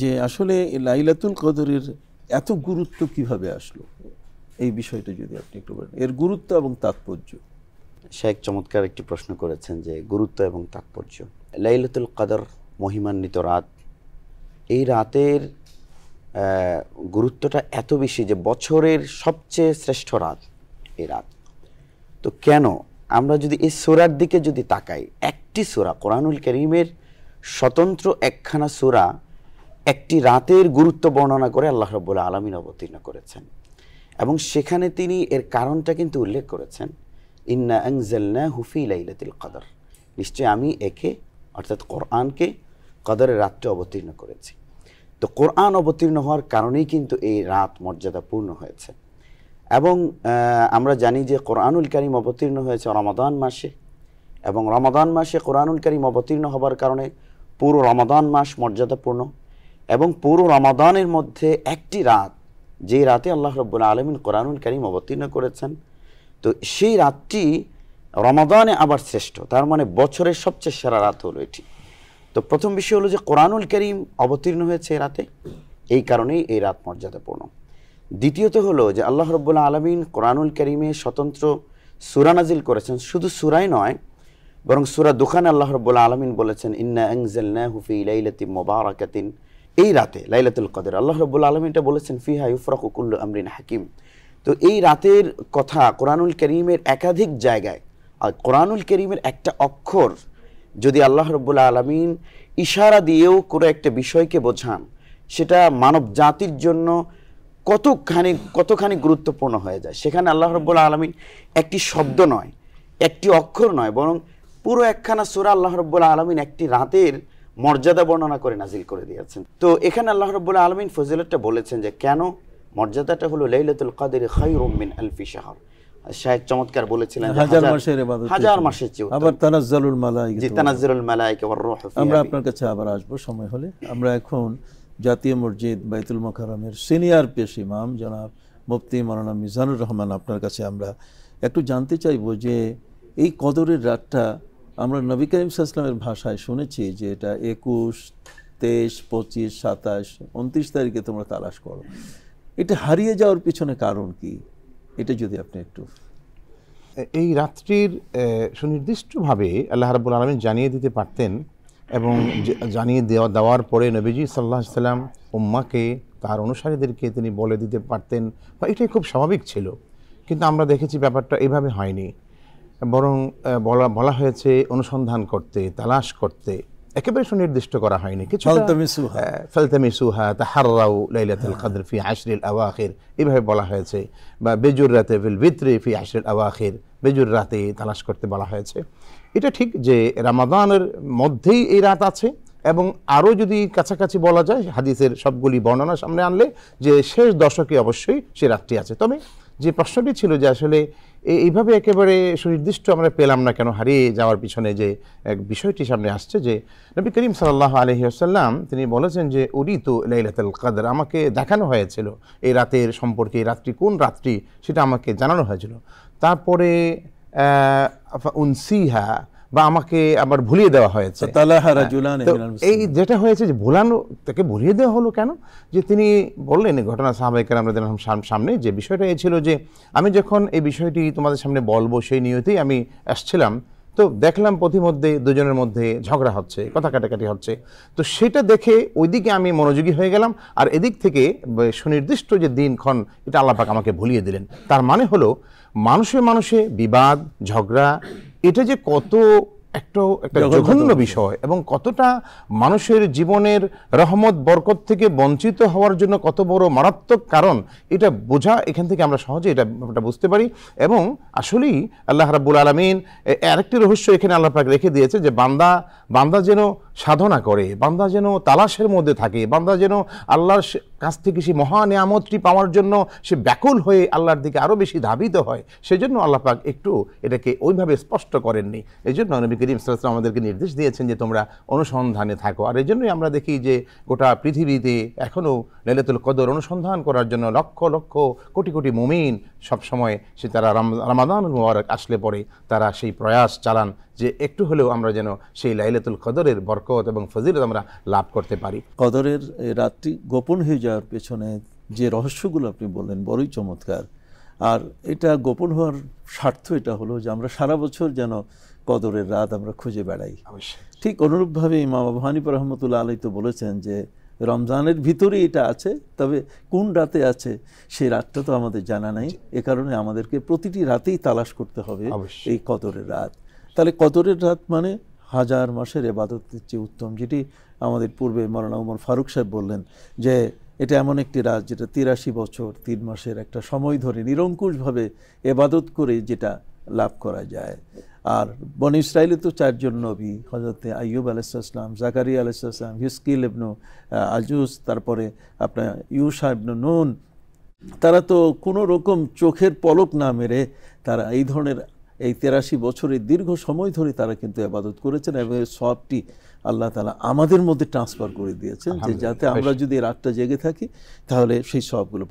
যে আসলে লাইলাতুল কদরের এত গুরুত্ব কিভাবে আসলো, এই বিষয়টা যদি আপনি একটু বলেন, এর গুরুত্ব এবং তাৎপর্য। শেখ চমৎকার একটি প্রশ্ন করেছেন যে গুরুত্ব এবং তাৎপর্য। লাইলাতুল কদর মহিমান্বিত রাত, এই রাতের গুরুত্বটা এত বেশি যে বছরের সবচেয়ে শ্রেষ্ঠ রাত এই রাত। তো কেন আমরা যদি এই সূরার দিকে যদি তাকাই, একটি সূরা কোরআনুল কারীমের স্বতন্ত্র একখানা সূরা একটি রাতের গুরুত্ব বর্ণনা করে আল্লাহ রাব্বুল আলামিন অবতীর্ণ করেছেন, এবং সেখানে তিনি এর কারণটা কিন্তু উল্লেখ করেছেন, ইন্না আনজালনাহু ফি লাইলাতিল কদর, নিশ্চয়ই আমি একে অর্থাৎ কোরআনকে কদরের রাত্রে অবতীর্ণ করেছি। তো কোরআন অবতীর্ণ হওয়ার কারণেই কিন্তু এই রাত মর্যাদাপূর্ণ হয়েছে। এবং আমরা জানি যে কোরআনুল কারীম অবতীর্ণ হয়েছে রমাদান মাসে, এবং রমাদান মাসে কোরআনুল কারীম অবতীর্ণ হবার কারণে পুরো রমাদান মাস মর্যাদাপূর্ণ। এবং পুরো রমাদানের মধ্যে একটি রাত, যে রাতে আল্লাহ রাব্বুল আলামিন কোরআনুল কারীম অবতীর্ণ করেছেন, তো সেই রাতটি রমাদানে আবার শ্রেষ্ঠ, তার মানে বছরের সবচেয়ে সেরা রাত হলো এটি। তো প্রথম বিষয় হলো যে কোরআনুল কারীম অবতীর্ণ হয়েছে এই রাতে, এই কারণেই এই রাত মর্যাদাপূর্ণ। দ্বিতীয়ত হলো যে আল্লাহ রাব্বুল আলামিন কোরআনুল কারীমে স্বতন্ত্র সূরা নাজিল করেছেন, শুধু সূরাই নয় বরং সূরা দুখানে আল্লাহ রাব্বুল আলামিন বলেছেন ইন্না আনজালনাহু ফি লাইলাতিন মুবারাকাতিন, এই রাতে লাইলাতুল কদর আল্লাহ রাব্বুল আলামিন এটা বলেছেন ফিহা ইউফরাকু কুল্লু আমরিন হাকিম। তো এই রাতের কথা কোরআনুল কারীমের একাধিক জায়গায়, আর কোরআনুল কারীমের একটা অক্ষর যদি আল্লাহ রাব্বুল আলামিন ইশারা দিয়েও কোনো একটা বিষয়কে বোঝান, সেটা মানব জাতির জন্য কতখানি গুরুত্বপূর্ণ হয়ে যায়। সেখানে আল্লাহ রাব্বুল আলামিন একটি শব্দ নয়, একটি অক্ষর নয়, বরং পুরো একখানা সূরা আল্লাহ রাব্বুল আলামিন একটি রাতের মর্যাদা বর্ণনা করে নাজিল করে দিয়েছেন। তো এখানে আল্লাহ রাব্বুল আলামিন ফজিলতটা বলেছেন যে কেন মর্যাদাটা হলো লাইলাতুল কদর খায়রুম মিন আলফি শাহর। শায়েখ চমৎকার বলেছিলেন হাজার মাসের চেয়ে আবার তানাজ্জালুল মালায়েকা, জি তানাজ্জালুল মালায়েকা ওয়ার রূহু ফিহা। আমরা আপনার কাছে আবার আসবো সময় হলে। আমরা এখন জাতীয় মসজিদ বাইতুল মোকাররমের সিনিয়র পেশ ইমাম জনাব মুফতি মাওলানা মিজানুর রহমান, আপনার কাছে আমরা একটু জানতে চাইবো যে এই কদরের রাতটা আমরা নবী করিম সাল্লাল্লাহু আলাইহি ওয়াসাল্লামের ভাষায় শুনেছি যে এটা 21, 23, 25, 27, 29 তারিখে তোমরা তালাশ করো। এটা হারিয়ে যাওয়ার পিছনে কারণ কি, এটা যদি আপনি একটু। এই রাত্রির সুনির্দিষ্টভাবে আল্লাহ রাব্বুল আলামিন জানিয়ে দিতে পারতেন, এবং জানিয়ে দেওয়ার পরে নবীজি সাল্লাল্লাহু আলাইহি ওয়াসাল্লাম উম্মাকে, তার অনুসারীদেরকে তিনি বলে দিতে পারতেন, বা এটাই খুব স্বাভাবিক ছিল। কিন্তু আমরা দেখেছি ব্যাপারটা এভাবে হয়নি, বরং বলা হয়েছে অনুসন্ধান করতে, তালাশ করতে, একেবারে সুনির্দিষ্ট করা হয়নি। কিছু ফালতামিসুহা তাহাররাউ লাইলাতুল কদর ফি আশরিল আওয়াখির এইভাবে বলা হয়েছে, বা বেজুর রাতে ফিল ভিতরি ফি আশরিল আওয়াখির, বেজুর রাতে তালাশ করতে বলা হয়েছে। এটা ঠিক যে রমাদানের মধ্যেই এই রাত আছে, এবং আরও যদি কাছাকাছি বলা যায় হাদিসের সবগুলি বর্ণনা সামনে আনলে যে শেষ দশকে অবশ্যই সে রাতটি আছে। তবে যে প্রশ্নটি ছিল যে আসলে এইভাবে একেবারে সুনির্দিষ্ট আমরা পেলাম না কেন, হারিয়ে যাওয়ার পিছনে যে এক বিষয়টি সামনে আসছে যে নবী করিম সাল্লাল্লাহু আলাইহি ওয়াসাল্লাম তিনি বলেছেন যে উরিতু লাইলাতুল কদর, আমাকে দেখানো হয়েছিল এই রাতের সম্পর্কে, এই রাত্রি কোন রাত্রি সেটা আমাকে জানানো হয়েছিল। তারপরে উনসিহা, বা আমাকে আবার ভুলিয়ে দেওয়া হয়েছে। এই যেটা হয়েছে যে ভুলানো, তাকে ভুলিয়ে দেওয়া হলো কেন, যে তিনি বললেন ঘটনা সাহাবায়ে কেরামদের সামনে যে বিষয়টা এই ছিল যে আমি যখন এই বিষয়টি তোমাদের সামনে বলবো সেই নিয়তেই আমি আসছিলাম, তো দেখলাম পথিমধ্যে দুজনের মধ্যে ঝগড়া হচ্ছে, কথা কাটাকাটি হচ্ছে। তো সেটা দেখে ওইদিকে আমি মনোযোগী হয়ে গেলাম, আর এদিক থেকে সুনির্দিষ্ট যে দিনক্ষণ এটা আল্লাহ পাক আমাকে ভুলিয়ে দিলেন। তার মানে হলো মানুষে বিবাদ ঝগড়া এটা যে কত একটা জঘন্য বিষয়, এবং কতটা মানুষের জীবনের রহমত বরকত থেকে বঞ্চিত হওয়ার জন্য কত বড় মারাত্মক কারণ, এটা বোঝা এখান থেকে আমরা সহজে এটা বুঝতে পারি। এবং আসলেই আল্লাহ রাব্বুল আলামিন আরেকটি রহস্য এখানে আল্লাহ পাক রেখে দিয়েছে যে বান্দা যেন সাধনা করে, বান্দা যেন তালাশের মধ্যে থাকে, বান্দা যেন আল্লাহর কাছ থেকে সেই মহা নিয়ামতটি পাওয়ার জন্য সে ব্যাকুল হয়ে আল্লাহর দিকে আরও বেশি ধাবিত হয়। সেজন্য আল্লাহ পাক একটু এটাকে ওইভাবে স্পষ্ট করেননি। এই জন্য নবী করিম সাল্লাল্লাহু আলাইহি ওয়াসাল্লাম আমাদেরকে নির্দেশ দিয়েছেন যে তোমরা অনুসন্ধানে থাকো। আর এই জন্যই আমরা দেখি যে গোটা পৃথিবীতে এখনও লাইলাতুল কদর অনুসন্ধান করার জন্য লক্ষ লক্ষ কোটি কোটি মুমিন সবসময় সে তারা রমাদানুল মুবারক আসলে পরে তারা সেই প্রয়াস চালান যে একটু হলেও আমরা যেন সেই লাইলাতুল কদরের বরকত এবং ফজিলত আমরা লাভ করতে পারি। কদরের এই রাতটি গোপন হয়ে যাওয়ার পেছনে যে রহস্যগুলো আপনি বললেন বড়ই চমৎকার। আর এটা গোপন হওয়ার স্বার্থ এটা হলো যে আমরা সারা বছর যেন কদরের রাত আমরা খুঁজে বেড়াই। ঠিক অনুরূপভাবে ইমাম আবু হানিফা রাহমাতুল্লাহ আলাইহি তো বলেছেন যে রমজানের ভিতরেই এটা আছে, তবে কোন রাতে আছে সেই রাতটা তো আমাদের জানা নাই। এ কারণে আমাদেরকে প্রতিটি রাতেই তালাশ করতে হবে এই কদরের রাত। তাহলে কদরের রাত মানে হাজার মাসের ইবাদতের চেয়ে উত্তম, যেটি আমাদের পূর্বে মাওলানা ওমর ফারুক সাহেব বললেন যে এটা এমন একটি রাত যেটা ৮৩ বছর ৩ মাসের একটা সময় ধরে নিরঙ্কুশভাবে ইবাদত করে যেটা লাভ করা যায়। আর বনী ইসরাইলে তো 4 জন নবী, হযরত আইয়ুব আলাইহিস সালাম, জাকারিয়া আলাইহিস সালাম, হিজকিল ইবনে আজুজ, তারপরে আপনার ইউশা ইবনে নুন, তারা তো কোনো রকম চোখের পলক না মেরে তারা এই ধরনের এই ৮৩ বছরের দীর্ঘ সময় ধরে তারা কিন্তু ইবাদত করেছেন এবং এই সবটি আল্লাহ তাআলা আমাদের মধ্যে ট্রান্সফার করে দিয়েছেন যে যাতে আমরা যদি রাতটা জেগে থাকি তাহলে সেই সবগুলো